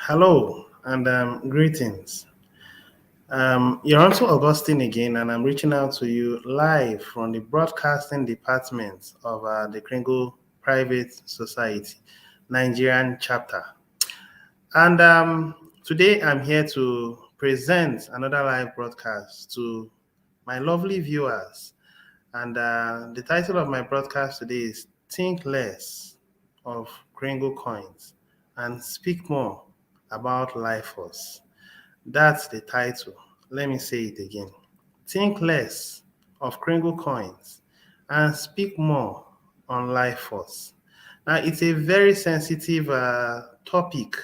Hello and greetings. You're also Augustine again, and I'm reaching out to you live from the broadcasting department of the Kringle Private Society, Nigerian chapter. And today I'm here to present another live broadcast to my lovely viewers. And the title of my broadcast today is Think Less of Kringle Coins and Speak More about Life Force. That's the title. Let me say it again. Think less of Kringle coins and speak more on life force. Now, it's a very sensitive topic,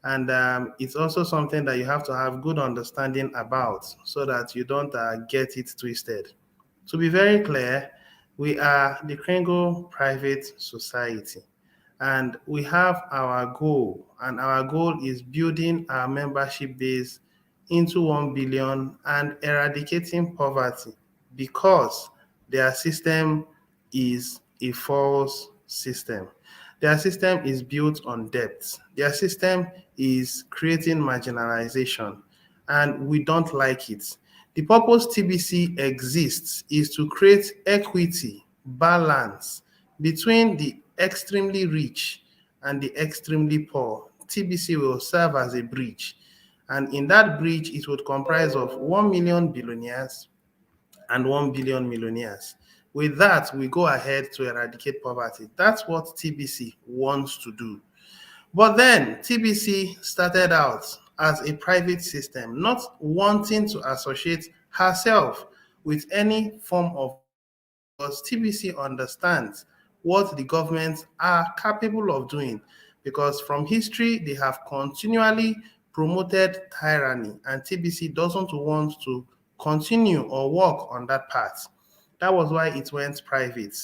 and it's also something that you have to have good understanding about so that you don't get it twisted. To be very clear, we are the Kringle Private Society, and we have our goal, and our goal is building our membership base into 1 billion and eradicating poverty because their system is a false system. Their system is built on debt. Their system is creating marginalization, and we don't like it. The purpose TBC exists is to create equity, balance between the extremely rich and the extremely poor. TBC will serve as a bridge. And in that bridge, it would comprise of 1 million billionaires and 1 billion millionaires. With that, we go ahead to eradicate poverty. That's what TBC wants to do. But then TBC started out as a private system, not wanting to associate herself with any form of because TBC understands what the governments are capable of doing because from history they have continually promoted tyranny and TBC doesn't want to continue or work on that path. That was why it went private.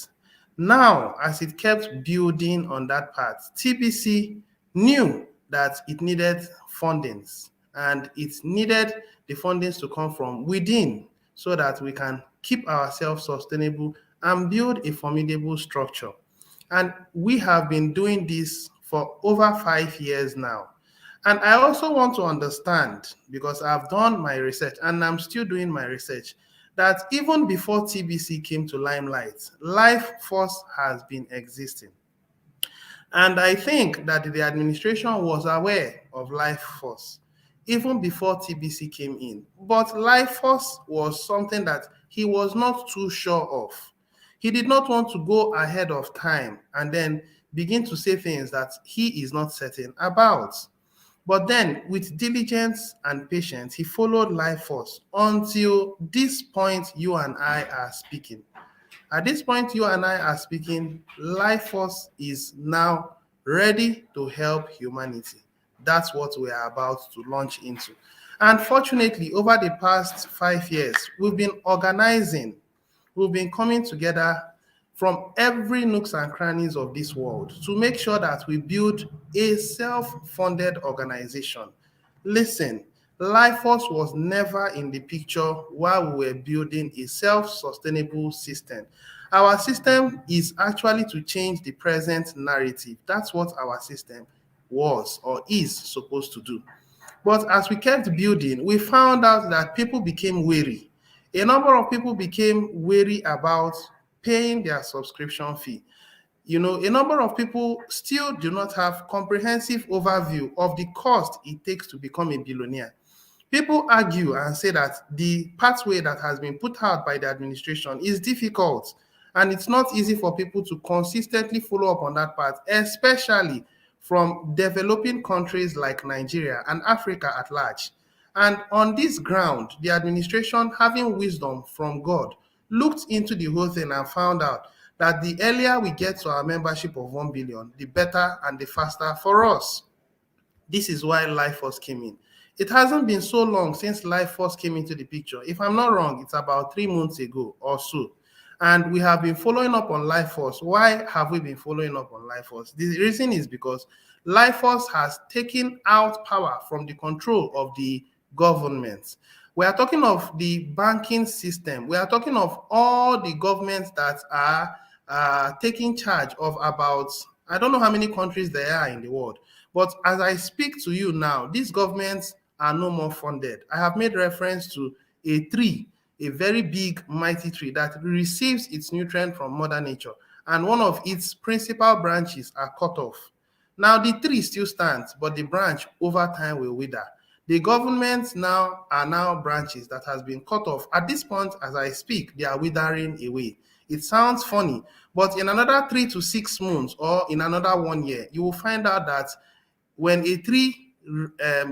Now, as it kept building on that path, TBC knew that it needed fundings and it needed the fundings to come from within so that we can keep ourselves sustainable and build a formidable structure. And we have been doing this for over 5 years now. And I also want to understand, because I've done my research and I'm still doing my research, that even before TBC came to limelight, Life Force has been existing. And I think that the administration was aware of Life Force even before TBC came in. But Life Force was something that he was not too sure of. He did not want to go ahead of time and then begin to say things that he is not certain about. But then, with diligence and patience, he followed Life Force until this point you and I are speaking. At this point, you and I are speaking, Life Force is now ready to help humanity. That's what we are about to launch into. And fortunately, over the past 5 years, we've been organizing, we've been coming together from every nooks and crannies of this world to make sure that we build a self-funded organization. Listen, Life Force was never in the picture while we were building a self-sustainable system. Our system is actually to change the present narrative. That's what our system was or is supposed to do. But as we kept building, we found out that people became weary. A number of people became weary about paying their subscription fee. A number of people still do not have comprehensive overview of the cost it takes to become a billionaire. People argue and say that the pathway that has been put out by the administration is difficult and it's not easy for people to consistently follow up on that path, especially from developing countries like Nigeria and Africa at large. And on this ground, the administration, having wisdom from God, looked into the whole thing and found out that the earlier we get to our membership of 1 billion, the better and the faster for us. This is why Life Force came in. It hasn't been so long since Life Force came into the picture. If I'm not wrong, it's about 3 months ago or so. And we have been following up on Life Force. Why have we been following up on Life Force? The reason is because Life Force has taken out power from the control of the government. We are talking of the banking system. We are talking of all the governments that are taking charge of about I don't know how many countries there are in the world. But as I speak to you now, these governments are no more funded. I have made reference to a tree, a very big, mighty tree that receives its nutrient from Mother Nature, and one of its principal branches are cut off. Now, the tree still stands, but the branch over time will wither. The governments now are now branches that has been cut off. At this point, as I speak, they are withering away. It sounds funny, but in another 3 to 6 months or in another 1 year, you will find out that when a tree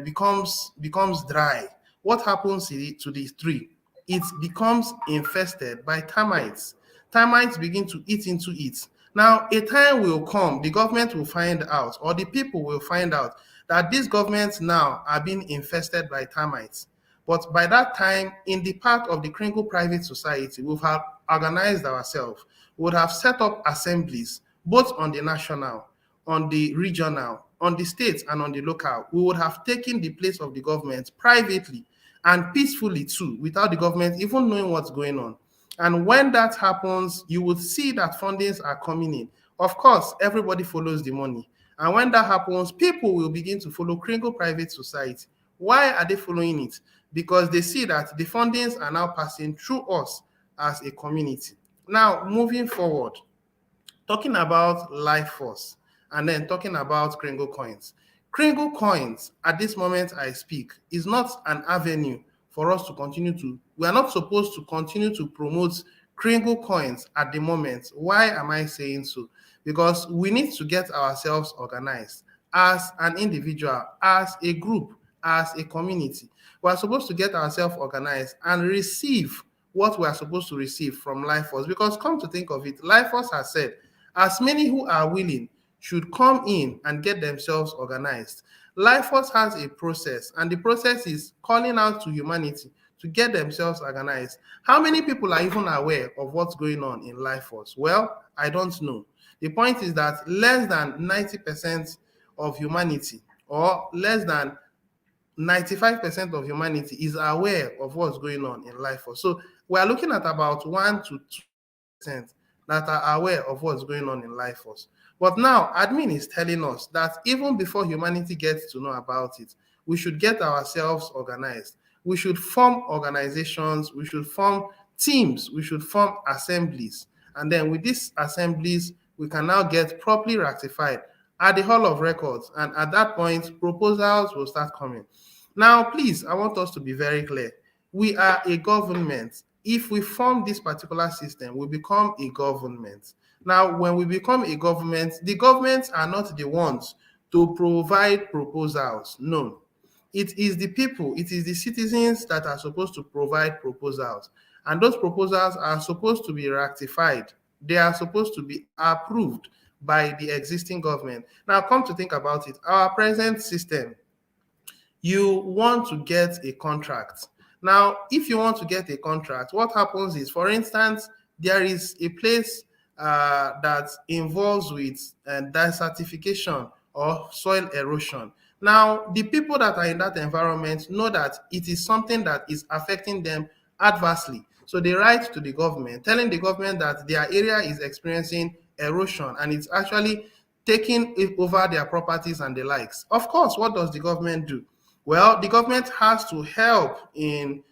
becomes dry, what happens to the tree? It becomes infested by termites. Termites begin to eat into it. Now, a time will come, the government will find out, or the people will find out that these governments now are being infested by termites. But by that time, in the part of the Kringle Private Society, we have organized ourselves. We would have set up assemblies, both on the national, on the regional, on the state, and on the local. We would have taken the place of the government privately and peacefully too, without the government even knowing what's going on. And when that happens, you would see that fundings are coming in. Of course, everybody follows the money. And when that happens, people will begin to follow Kringle Private Society. Why are they following it? Because they see that the fundings are now passing through us as a community. Now, moving forward, talking about life force and then talking about Kringle coins. Kringle coins, at this moment I speak, is not an avenue for us to continue to, we are not supposed to continue to promote Kringle coins at the moment. Why am I saying so? Because we need to get ourselves organized as an individual, as a group, as a community. We are supposed to get ourselves organized and receive what we are supposed to receive from Life Force. Because come to think of it, Life Force has said, as many who are willing should come in and get themselves organized. Life Force has a process, and the process is calling out to humanity to get themselves organized. How many people are even aware of what's going on in Life Force? Well, I don't know. The point is that less than 90% of humanity, or less than 95% of humanity, is aware of what's going on in Life Force. So we are looking at about 1 to 2% that are aware of what's going on in Life Force. But now, admin is telling us that even before humanity gets to know about it, we should get ourselves organized. We should form organizations, we should form teams, we should form assemblies. And then with these assemblies, we can now get properly ratified at the Hall of Records. And at that point, proposals will start coming. Now, please, I want us to be very clear. We are a government. If we form this particular system, we become a government. Now, when we become a government, the governments are not the ones to provide proposals. No. It is the people, it is the citizens that are supposed to provide proposals. And those proposals are supposed to be ratified. They are supposed to be approved by the existing government. Now, come to think about it, our present system, you want to get a contract. Now, if you want to get a contract, what happens is, for instance, there is a place that involves with desertification or soil erosion. Now, the people that are in that environment know that it is something that is affecting them adversely. So they write to the government, telling the government that their area is experiencing erosion and it's actually taking over their properties and the likes. Of course, what does the government do? Well, the government has to help in,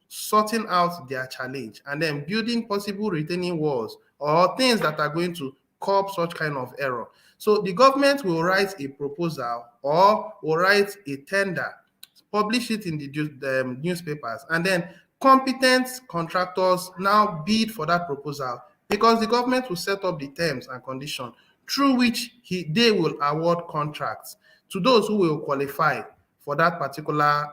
sorting out their challenge and then building possible retaining walls or things that are going to curb such kind of error. So the government will write a proposal or will write a tender, publish it in the newspapers, and then competent contractors now bid for that proposal because the government will set up the terms and conditions through which they will award contracts to those who will qualify for that particular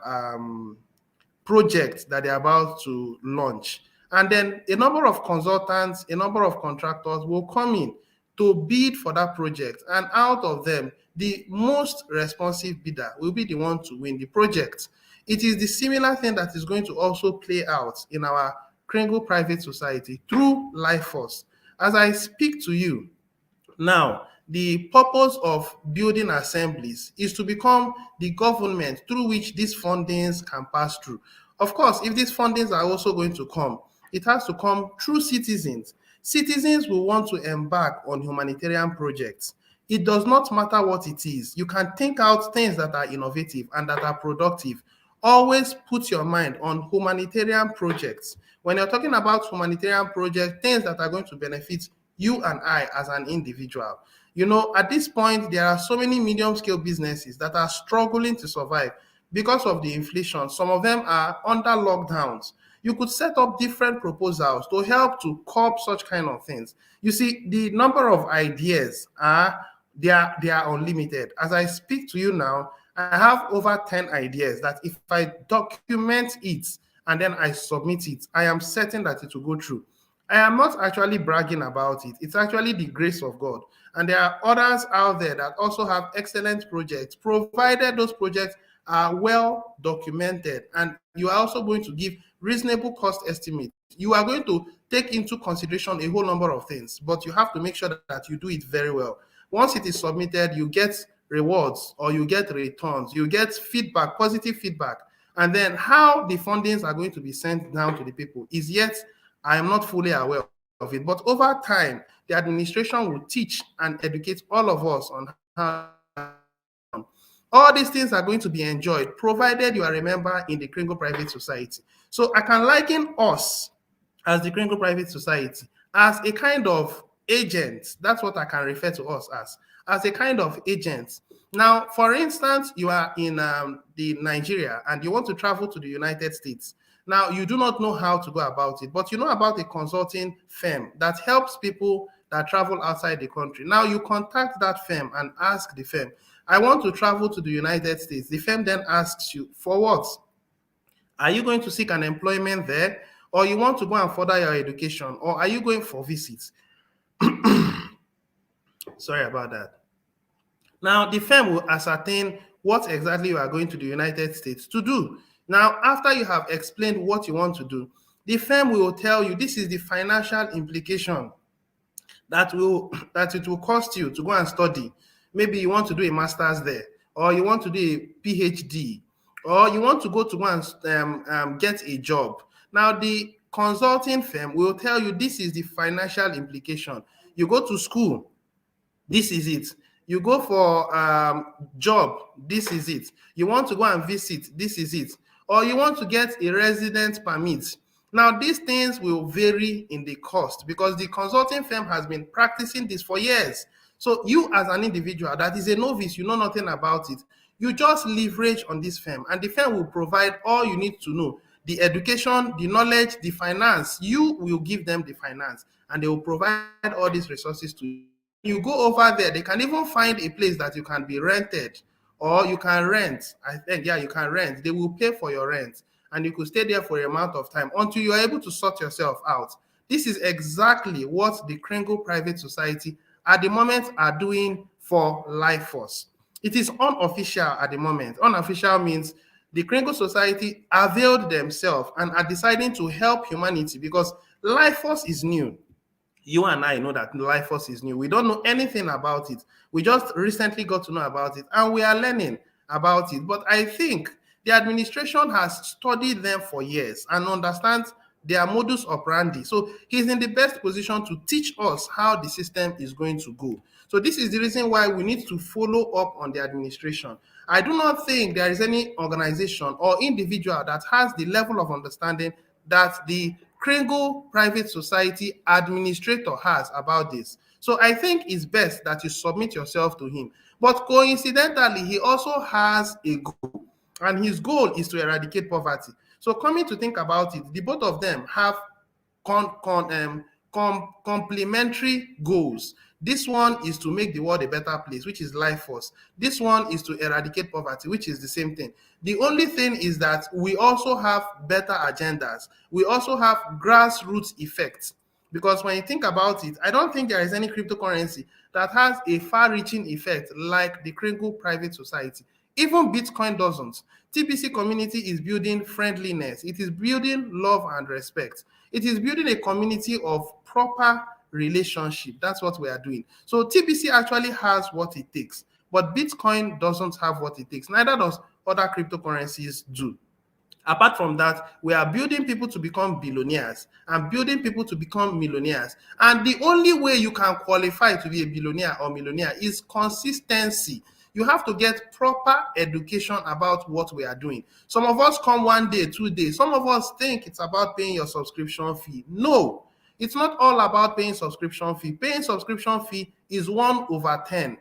project that they're about to launch. And then a number of consultants, a number of contractors will come in to bid for that project. And out of them, the most responsive bidder will be the one to win the project. It is the similar thing that is going to also play out in our Kringle Private Society through Life Force. As I speak to you now, the purpose of building assemblies is to become the government through which these fundings can pass through. Of course, if these fundings are also going to come, it has to come through citizens. Citizens will want to embark on humanitarian projects. It does not matter what it is. You can think out things that are innovative and that are productive. Always put your mind on humanitarian projects. When you're talking about humanitarian projects, things that are going to benefit you and I as an individual. At this point, there are so many medium scale businesses that are struggling to survive because of the inflation. Some of them are under lockdowns. You could set up different proposals to help to curb such kind of things. You see, the number of ideas they are unlimited. As I speak to you now, I have over 10 ideas that if I document it and then I submit it, I am certain that it will go through. I am not actually bragging about it. It's actually the grace of God. And there are others out there that also have excellent projects, provided those projects are well documented and you are also going to give reasonable cost estimates. You are going to take into consideration a whole number of things, but you have to make sure that you do it very well. Once it is submitted, you get rewards or you get returns, you get feedback, positive feedback. And then how the fundings are going to be sent down to the people is yet, I am not fully aware of it. But over time, the administration will teach and educate all of us on how all these things are going to be enjoyed, provided you are a member in the Kringle Private Society. So I can liken us as the Kringle Private Society as a kind of agent. That's what I can refer to us as a kind of agent. Now, for instance, you are in the Nigeria and you want to travel to the United States. Now, you do not know how to go about it, but you know about a consulting firm that helps people that travel outside the country. Now, you contact that firm and ask the firm, I want to travel to the United States. The firm then asks you, for what? Are you going to seek an employment there? Or you want to go and further your education? Or are you going for visits? Sorry about that. Now, the firm will ascertain what exactly you are going to the United States to do. Now, after you have explained what you want to do, the firm will tell you this is the financial implication that it will cost you to go and study. Maybe you want to do a master's there, or you want to do a PhD, or you want to go and get a job. Now, the consulting firm will tell you this is the financial implication. You go to school, this is it. You go for job, this is it. You want to go and visit, this is it. Or you want to get a resident permit. Now, these things will vary in the cost because the consulting firm has been practicing this for years. So you as an individual that is a novice, you know nothing about it, you just leverage on this firm and the firm will provide all you need to know. The education, the knowledge, the finance, you will give them the finance and they will provide all these resources to you. You go over there, they can even find a place that you can be rented or you can rent. I think, yeah, you can rent. They will pay for your rent and you could stay there for a amount of time until you are able to sort yourself out. This is exactly what the Kringle Private Society at the moment are doing for Life Force. It is unofficial at the moment. Unofficial means the Kringle Society availed themselves and are deciding to help humanity because Life Force is new. You and I know that Life Force is new. We don't know anything about it. We just recently got to know about it and we are learning about it. But I think the administration has studied them for years and understands their modus operandi. So he's in the best position to teach us how the system is going to go. So this is the reason why we need to follow up on the administration. I do not think there is any organization or individual that has the level of understanding that the Kringle Private Society administrator has about this. So I think it's best that you submit yourself to him. But coincidentally, he also has a goal, and his goal is to eradicate poverty. So coming to think about it, the both of them have complementary goals. This one is to make the world a better place, which is Life Force. This one is to eradicate poverty, which is the same thing. The only thing is that we also have better agendas. We also have grassroots effects. Because when you think about it, I don't think there is any cryptocurrency that has a far-reaching effect like the Kringle Private Society. Even Bitcoin doesn't. TBC community is building friendliness. It is building love and respect. It is building a community of proper relationship. That's what we are doing. So TBC actually has what it takes, but Bitcoin doesn't have what it takes. Neither does other cryptocurrencies do. Apart from that, we are building people to become billionaires and building people to become millionaires. And the only way you can qualify to be a billionaire or millionaire is consistency. You have to get proper education about what we are doing. Some of us come 1 day, 2 days. Some of us think it's about paying your subscription fee. No, it's not all about paying subscription fee. Paying subscription fee is 1/10.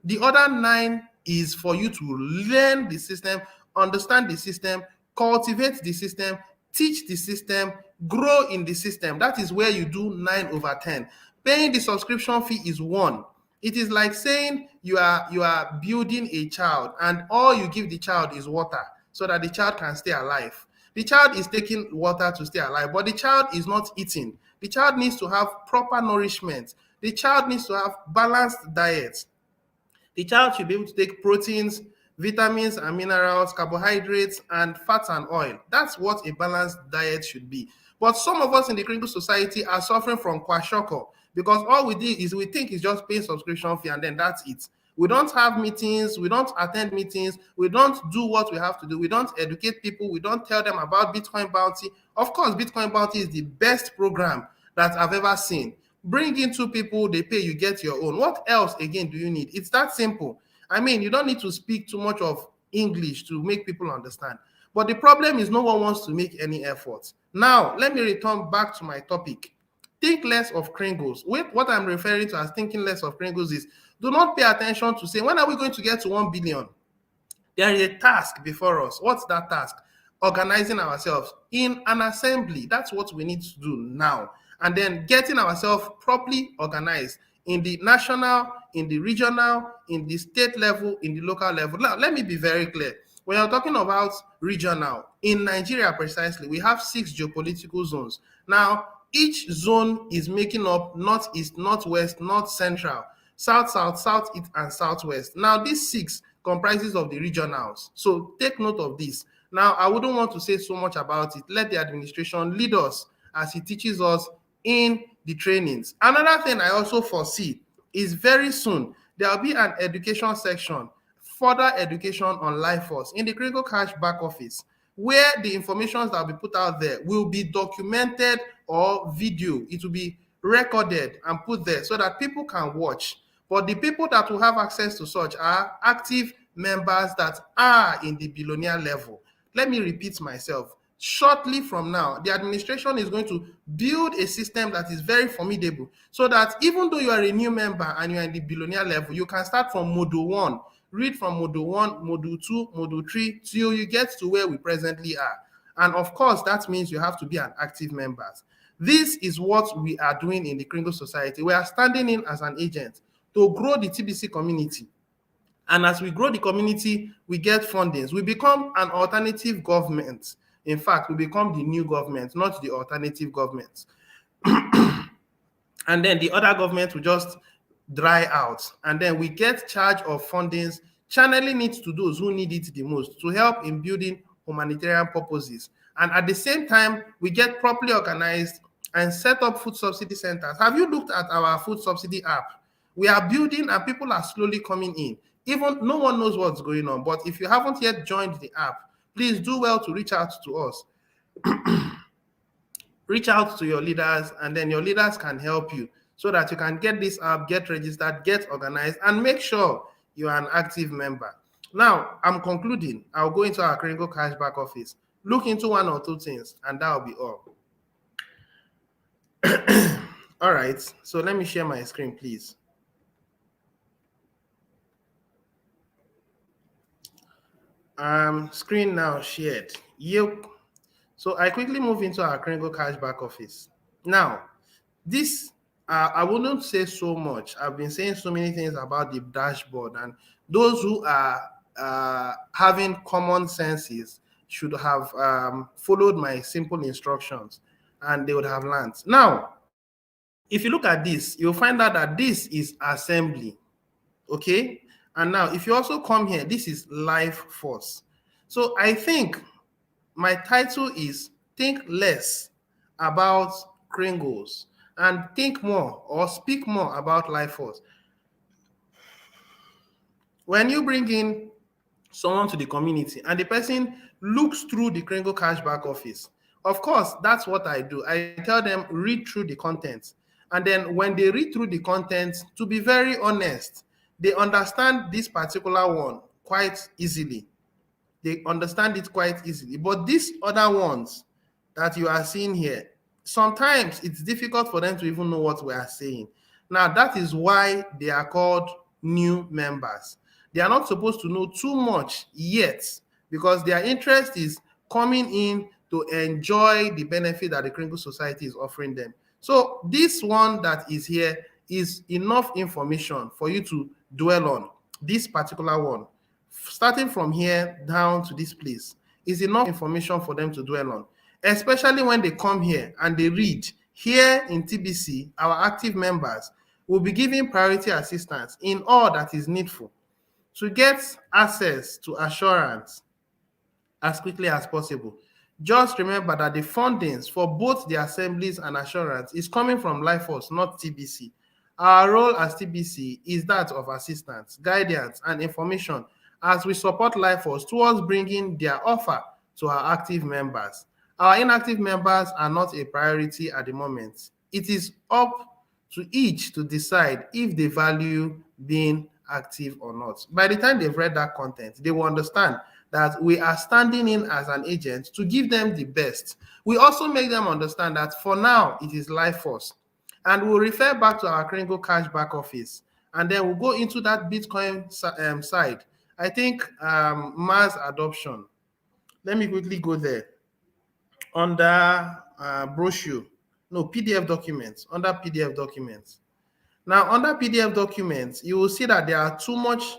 The other 9 is for you to learn the system, understand the system, cultivate the system, teach the system, grow in the system. That is where you do 9/10. Paying the subscription fee is 1. It is like saying you are building a child and all you give the child is water so that the child can stay alive. The child is taking water to stay alive, but the child is not eating. The child needs to have proper nourishment. The child needs to have balanced diet. The child should be able to take proteins, vitamins and minerals, carbohydrates, and fats and oil. That's what a balanced diet should be. But some of us in the Kringle society are suffering from kwashiorkor because all we do is we think it's just paying subscription fee and then that's it. We don't have meetings, we don't attend meetings, we don't do what we have to do, we don't educate people, we don't tell them about Bitcoin Bounty. Of course, Bitcoin Bounty is the best program that I've ever seen. Bring in 2 people, they pay, you get your own. What else again do you need? It's that simple. I mean, you don't need to speak too much of English to make people understand. But the problem is no one wants to make any effort. Now, let me return back to my topic. Think less of Kringles. What I'm referring to as thinking less of Kringles is do not pay attention to say, when are we going to get to 1 billion? There is a task before us. What's that task? Organizing ourselves in an assembly. That's what we need to do now. And then getting ourselves properly organized in the national, in the regional, in the state level, in the local level. Now, let me be very clear. When you're talking about regional, in Nigeria precisely, we have 6 geopolitical zones. Now, each zone is making up northeast, northwest, north central, south, south, southeast, and southwest. Now, these 6 comprises of the regionals. So take note of this. Now, I wouldn't want to say so much about it. Let the administration lead us as he teaches us in the trainings. Another thing I also foresee is very soon there will be an education section, further education on life force in the Kringle Cash back office, where the information that will be put out there will be documented or video. It will be recorded and put there so that people can watch. But the people that will have access to such are active members that are in the billionaire level. Let me repeat myself. Shortly from now, the administration is going to build a system that is very formidable so that even though you are a new member and you are in the billionaire level, you can start from module 1, read from module 1, module 2, module 3, till you get to where we presently are. And of course, that means you have to be an active member. This is what we are doing in the Kringle Society. We are standing in as an agent to grow the TBC community. And as we grow the community, we get fundings. We become an alternative government. In fact, we become the new government, not the alternative government. And then the other government will just dry out. And then we get charge of fundings, channeling it to those who need it the most to help in building humanitarian purposes. And at the same time, we get properly organized and set up food subsidy centers. Have you looked at our food subsidy app? We are building and people are slowly coming in. Even no one knows what's going on. But if you haven't yet joined the app, please do well to reach out to us. Reach out to your leaders, and then your leaders can help you so that you can get this app, get registered, get organized, and make sure you are an active member. Now, I'm concluding. I'll go into our Kringle Cash back office, look into 1 or 2 things, and that will be all. All right, so let me share my screen, please. Screen now shared. Yep. So I quickly move into our Kringle Cash back office. Now, this, I wouldn't say so much. I've been saying so many things about the dashboard, and those who are having common senses should have followed my simple instructions, and they would have learned. Now, if you look at this, you'll find out that this is assembly, okay? And now, if you also come here, this is life force. So I think my title is Think Less About Kringles and think more or speak more about life force. When you bring in someone to the community and the person looks through the Kringle cashback office. Of course, that's what I do. I tell them read through the content. And then when they read through the content, to be very honest, they understand this particular one quite easily. They understand it quite easily. But these other ones that you are seeing here, sometimes it's difficult for them to even know what we are saying. Now, that is why they are called new members. They are not supposed to know too much yet because their interest is coming in to enjoy the benefit that the Kringle Society is offering them. So, this one that is here is enough information for you to dwell on. This particular one, starting from here down to this place, is enough information for them to dwell on, especially when they come here and they read. Here in TBC, our active members will be given priority assistance in all that is needful to get access to assurance as quickly as possible. Just remember that the fundings for both the assemblies and assurance is coming from LifeForce, not TBC. Our role as TBC is that of assistance, guidance, and information as we support LifeForce towards bringing their offer to our active members. Our inactive members are not a priority at the moment. It is up to each to decide if they value being active or not. By the time they've read that content, they will understand that we are standing in as an agent to give them the best. We also make them understand that for now, it is LifeForce. And we'll refer back to our Kringle cashback office. And then we'll go into that Bitcoin side. I think mass adoption. Let me quickly go there. Under brochure, no, PDF documents, under PDF documents. Now, under PDF documents, you will see that there are too much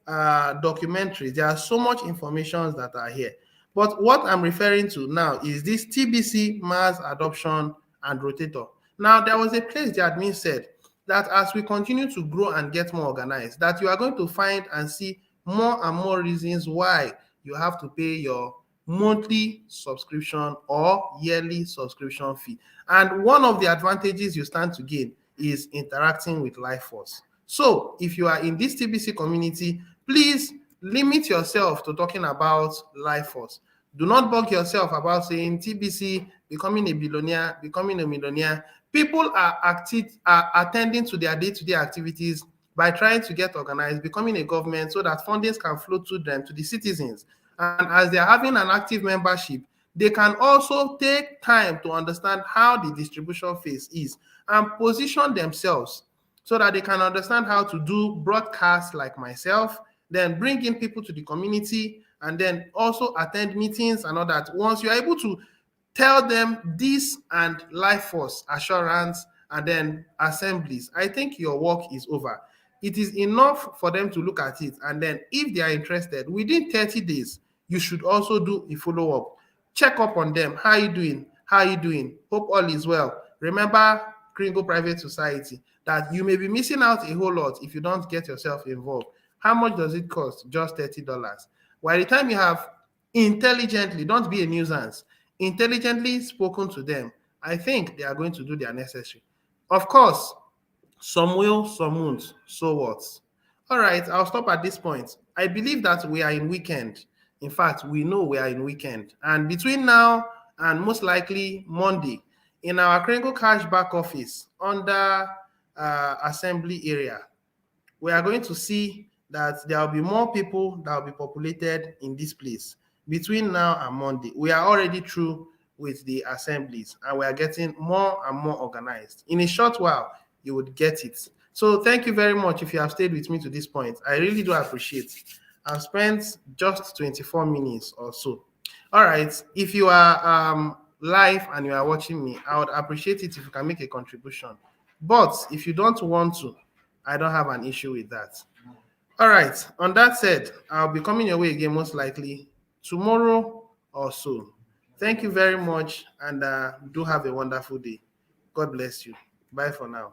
documentaries. There are so much information that are here. But what I'm referring to now is this TBC mass adoption and rotator. Now, there was a place the admin said that as we continue to grow and get more organized, that you are going to find and see more and more reasons why you have to pay your monthly subscription or yearly subscription fee. And one of the advantages you stand to gain is interacting with LifeForce. So if you are in this TBC community, please limit yourself to talking about LifeForce. Do not bug yourself about saying TBC, becoming a billionaire, becoming a millionaire. People are attending to their day-to-day activities by trying to get organized, becoming a government so that fundings can flow to them, to the citizens. And as they're having an active membership, they can also take time to understand how the distribution phase is and position themselves so that they can understand how to do broadcasts like myself, then bring in people to the community, and then also attend meetings and all that. Once you're able to tell them this and LifeForce, assurance, and then assemblies, I think your work is over. It is enough for them to look at it. And then if they are interested, within 30 days, you should also do a follow-up. Check up on them. How are you doing? How are you doing? Hope all is well. Remember Kringle Private Society, that you may be missing out a whole lot if you don't get yourself involved. How much does it cost? Just $30. By the time you have intelligently, don't be a nuisance, intelligently spoken to them, I think they are going to do their necessary. Of course, some will, some won't. So what? All right, I'll stop at this point. I believe that we are in weekend. In fact, we know we are in weekend. And between now and most likely Monday, in our Kringle cashback office under assembly area, we are going to see that there will be more people that will be populated in this place between now and Monday. We are already through with the assemblies and we are getting more and more organized. In a short while, you would get it. So thank you very much if you have stayed with me to this point. I really do appreciate it. I've spent just 24 minutes or so. All right, if you are live and you are watching me, I would appreciate it if you can make a contribution. But if you don't want to, I don't have an issue with that. All right, on that said, I'll be coming your way again most likely tomorrow or so. Thank you very much and do have a wonderful day. God bless you. Bye for now.